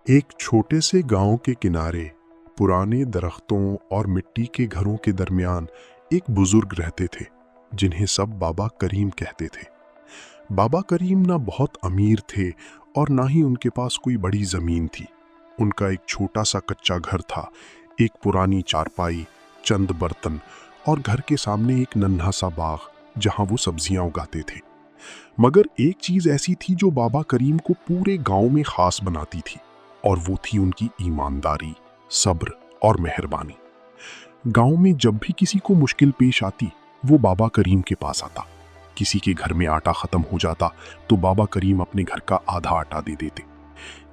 एक छोटे से गांव के किनारे पुराने दरख्तों और मिट्टी के घरों के दरमियान एक बुजुर्ग रहते थे जिन्हें सब बाबा करीम कहते थे। बाबा करीम ना बहुत अमीर थे और ना ही उनके पास कोई बड़ी जमीन थी। उनका एक छोटा सा कच्चा घर था, एक पुरानी चारपाई, चंद बर्तन और घर के सामने एक नन्हा सा बाग जहां वो सब्जियां उगाते थे। मगर एक चीज ऐसी थी जो बाबा करीम को पूरे गांव में खास बनाती थी, और वो थी उनकी ईमानदारी, सब्र और मेहरबानी। गांव में जब भी किसी को मुश्किल पेश आती, वो बाबा करीम के पास आता। किसी के घर में आटा खत्म हो जाता तो बाबा करीम अपने घर का आधा आटा दे देते।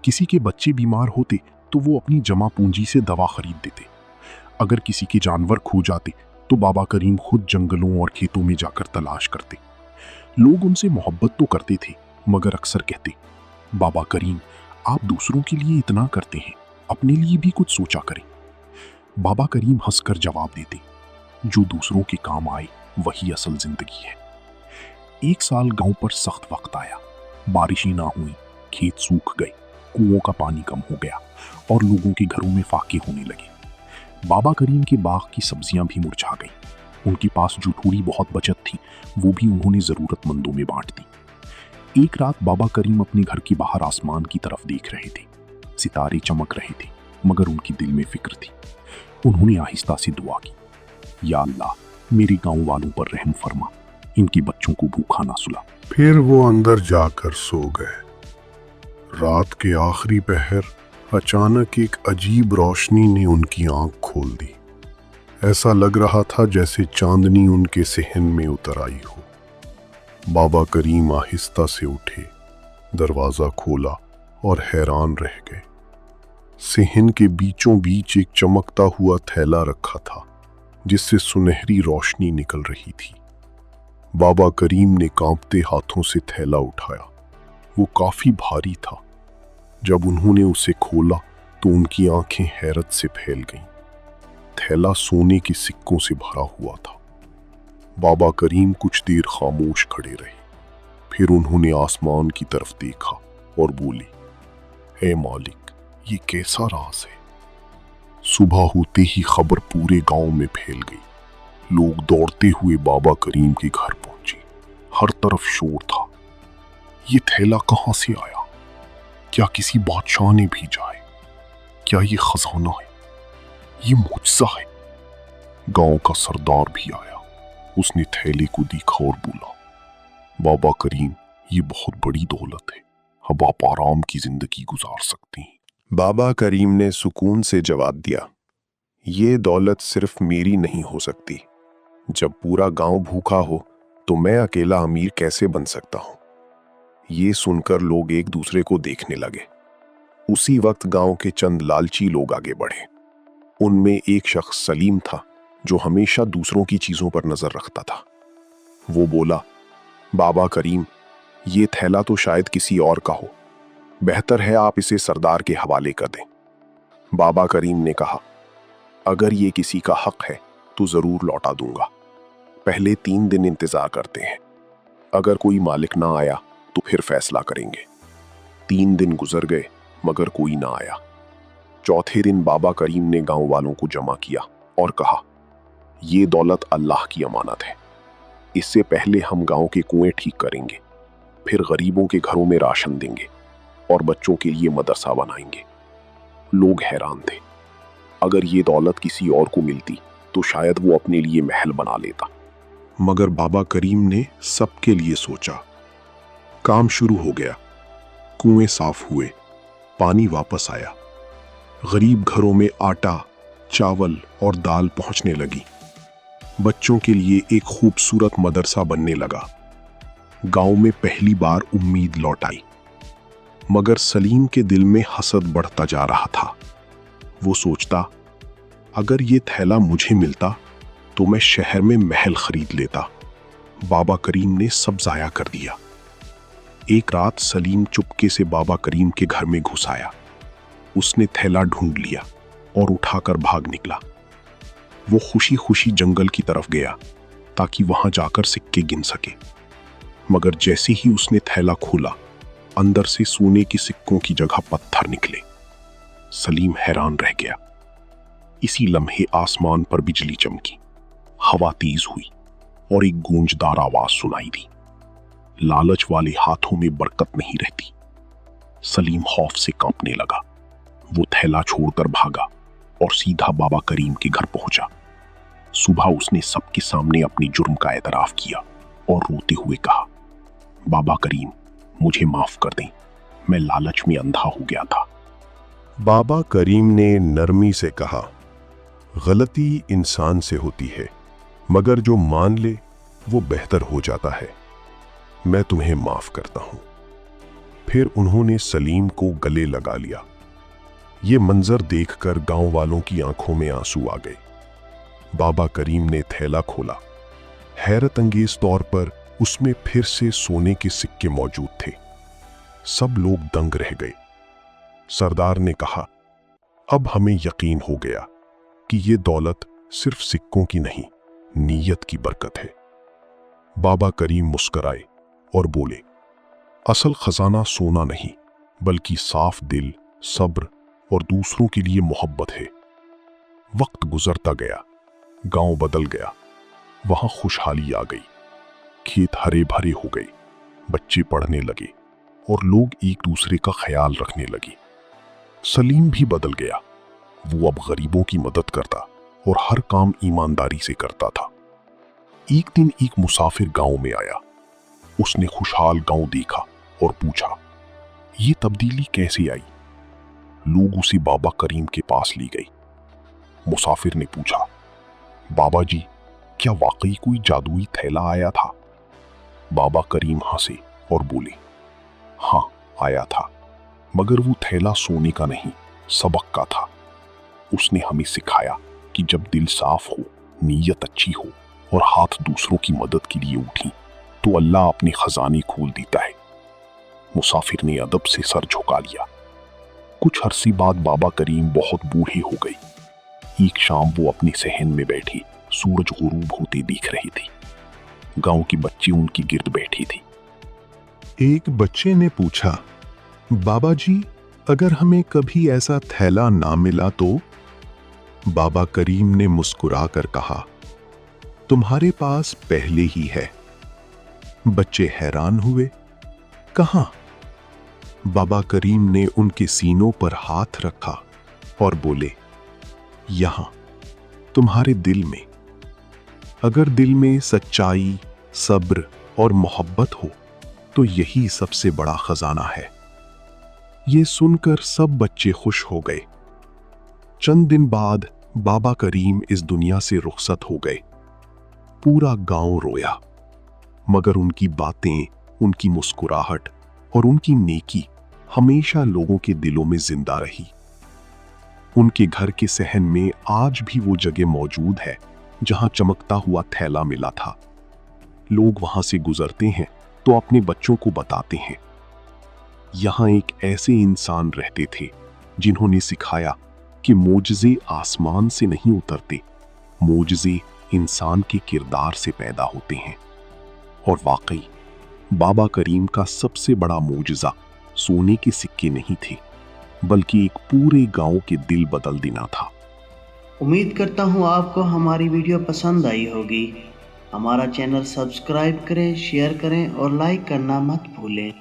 किसी के बच्चे बीमार होते तो वो अपनी जमा पूंजी से दवा खरीद देते। अगर किसी के जानवर खो जाते तो बाबा करीम खुद जंगलों और खेतों में जाकर तलाश करते। लोग उनसे मोहब्बत तो करते थे, मगर अक्सर कहते, बाबा करीम आप दूसरों के लिए इतना करते हैं, अपने लिए भी कुछ सोचा करें। बाबा करीम हंसकर जवाब देते, जो दूसरों के काम आए वही असल जिंदगी है। एक साल गांव पर सख्त वक्त आया। बारिश ही ना हुई, खेत सूख गए, कुओं का पानी कम हो गया और लोगों के घरों में फाके होने लगे। बाबा करीम के बाग की सब्जियां भी मुरझा गई। उनके पास जो थोड़ी बहुत बचत थी वो भी उन्होंने जरूरतमंदों में बांट दी। एक रात बाबा करीम अपने घर के बाहर आसमान की तरफ देख रहे थे। सितारे चमक रहे थे, मगर उनकी दिल में फिक्र थी। उन्होंने आहिस्ता से दुआ की, या अल्लाह मेरे गांव वालों पर रहम फरमा, इनके बच्चों को भूखा ना सुला। फिर वो अंदर जाकर सो गए। रात के आखिरी पहर अचानक एक अजीब रोशनी ने उनकी आंख खोल दी। ऐसा लग रहा था जैसे चांदनी उनके सेहन में उतर आई हो। बाबा करीम आहिस्ता से उठे, दरवाजा खोला और हैरान रह गए। सेहन के बीचों बीच एक चमकता हुआ थैला रखा था जिससे सुनहरी रोशनी निकल रही थी। बाबा करीम ने कांपते हाथों से थैला उठाया। वो काफी भारी था। जब उन्होंने उसे खोला तो उनकी आंखें हैरत से फैल गईं। थैला सोने के सिक्कों से भरा हुआ था। बाबा करीम कुछ देर खामोश खड़े रहे। फिर उन्होंने आसमान की तरफ देखा और बोले, हे मालिक, ये कैसा राज है। सुबह होते ही खबर पूरे गांव में फैल गई। लोग दौड़ते हुए बाबा करीम के घर पहुंचे। हर तरफ शोर था। ये थैला कहां से आया? क्या किसी बादशाह ने भेजा है? क्या ये खजाना है? ये मुआजिज़ा है। गांव का सरदार भी आया। उसने थैले को देखा और बोला, बाबा करीम, ये बहुत बड़ी दौलत है, अब आप आराम की जिंदगी गुजार सकते हैं। बाबा करीम ने सुकून से जवाब दिया, ये दौलत सिर्फ मेरी नहीं हो सकती। जब पूरा गांव भूखा हो तो मैं अकेला अमीर कैसे बन सकता हूं? ये सुनकर लोग एक दूसरे को देखने लगे। उसी वक्त गांव के चंद लालची लोग आगे बढ़े। उनमें एक शख्स सलीम था जो हमेशा दूसरों की चीजों पर नजर रखता था। वो बोला, बाबा करीम, ये थैला तो शायद किसी और का हो। बेहतर है आप इसे सरदार के हवाले कर दें। बाबा करीम ने कहा, अगर ये किसी का हक है तो जरूर लौटा दूंगा। पहले 3 दिन इंतजार करते हैं। अगर कोई मालिक ना आया तो फिर फैसला करेंगे। 3 दिन गुजर गए मगर कोई ना आया। चौथे दिन बाबा करीम ने गांव वालों को जमा किया और कहा, ये दौलत अल्लाह की अमानत है। इससे पहले हम गांव के कुएं ठीक करेंगे, फिर गरीबों के घरों में राशन देंगे और बच्चों के लिए मदरसा बनाएंगे। लोग हैरान थे। अगर ये दौलत किसी और को मिलती तो शायद वो अपने लिए महल बना लेता, मगर बाबा करीम ने सबके लिए सोचा। काम शुरू हो गया। कुएं साफ हुए, पानी वापस आया। गरीब घरों में आटा, चावल और दाल पहुंचने लगी। बच्चों के लिए एक खूबसूरत मदरसा बनने लगा। गांव में पहली बार उम्मीद लौट आई। मगर सलीम के दिल में हसद बढ़ता जा रहा था। वो सोचता, अगर ये थैला मुझे मिलता तो मैं शहर में महल खरीद लेता। बाबा करीम ने सब जाया कर दिया। एक रात सलीम चुपके से बाबा करीम के घर में घुस आया। उसने थैला ढूंढ लिया और उठाकर भाग निकला। वो खुशी खुशी जंगल की तरफ गया ताकि वहां जाकर सिक्के गिन सके। मगर जैसे ही उसने थैला खोला, अंदर से सोने के सिक्कों की जगह पत्थर निकले। सलीम हैरान रह गया। इसी लम्हे आसमान पर बिजली चमकी, हवा तेज हुई और एक गूंजदार आवाज सुनाई दी। लालच वाले हाथों में बरकत नहीं रहती। सलीम खौफ से कांपने लगा। वो थैला छोड़कर भागा और सीधा बाबा करीम के घर पहुंचा। सुबह उसने सबके सामने अपने जुर्म का एतराफ किया और रोते हुए कहा, बाबा करीम, मुझे माफ कर दें, मैं लालच में अंधा हो गया था। बाबा करीम ने नरमी से कहा, गलती इंसान से होती है, मगर जो मान ले वो बेहतर हो जाता है। मैं तुम्हें माफ करता हूं। फिर उन्होंने सलीम को गले लगा लिया। ये मंजर देखकर गांव वालों की आंखों में आंसू आ गए। बाबा करीम ने थैला खोला। हैरत अंगेज तौर पर उसमें फिर से सोने के सिक्के मौजूद थे। सब लोग दंग रह गए। सरदार ने कहा, अब हमें यकीन हो गया कि ये दौलत सिर्फ सिक्कों की नहीं, नीयत की बरकत है। बाबा करीम मुस्कुराए और बोले, असल खजाना सोना नहीं, बल्कि साफ दिल, सब्र और दूसरों के लिए मोहब्बत है। वक्त गुजरता गया, गांव बदल गया, वहां खुशहाली आ गई। खेत हरे भरे हो गए, बच्चे पढ़ने लगे और लोग एक दूसरे का ख्याल रखने लगे। सलीम भी बदल गया। वो अब गरीबों की मदद करता और हर काम ईमानदारी से करता था। एक दिन एक मुसाफिर गांव में आया। उसने खुशहाल गांव देखा और पूछा, ये तब्दीली कैसे आई? लोग उसे बाबा करीम के पास ले गए। मुसाफिर ने पूछा, बाबा जी, क्या वाकई कोई जादुई थैला आया था? बाबा करीम हंसे और बोले, हाँ आया था, मगर वो थैला सोने का नहीं, सबक का था। उसने हमें सिखाया कि जब दिल साफ हो, नीयत अच्छी हो और हाथ दूसरों की मदद के लिए उठी तो अल्लाह अपने खजाने खोल देता है। मुसाफिर ने अदब से सर झुका लिया। कुछ अरसे बाद बाबा करीम बहुत बूढ़े हो गए। एक शाम वो अपने सहन में बैठे सूरज गुरूब होते देख रहे थे। गांव के बच्चे उनके गिर्द बैठे थे। एक बच्चे ने पूछा, बाबा जी, अगर हमें कभी ऐसा थैला ना मिला तो? बाबा करीम ने मुस्कुराकर कहा, तुम्हारे पास पहले ही है। बच्चे हैरान हुए। कहां? बाबा करीम ने उनके सीनों पर हाथ रखा और बोले, यहां, तुम्हारे दिल में। अगर दिल में सच्चाई, सब्र और मोहब्बत हो तो यही सबसे बड़ा खजाना है। ये सुनकर सब बच्चे खुश हो गए। चंद दिन बाद बाबा करीम इस दुनिया से रुखसत हो गए। पूरा गांव रोया, मगर उनकी बातें, उनकी मुस्कुराहट और उनकी नेकी हमेशा लोगों के दिलों में जिंदा रही। उनके घर के सहन में आज भी वो जगह मौजूद है जहां चमकता हुआ थैला मिला था। लोग वहां से गुजरते हैं तो अपने बच्चों को बताते हैं, यहां एक ऐसे इंसान रहते थे जिन्होंने सिखाया कि मोजज़े आसमान से नहीं उतरते, मोजज़े इंसान के किरदार से पैदा होते हैं। और वाकई बाबा करीम का सबसे बड़ा मोजज़ा सोने के सिक्के नहीं थे, बल्कि एक पूरे गांव के दिल बदल देना था। उम्मीद करता हूँ आपको हमारी वीडियो पसंद आई होगी। हमारा चैनल सब्सक्राइब करें, शेयर करें और लाइक करना मत भूलें।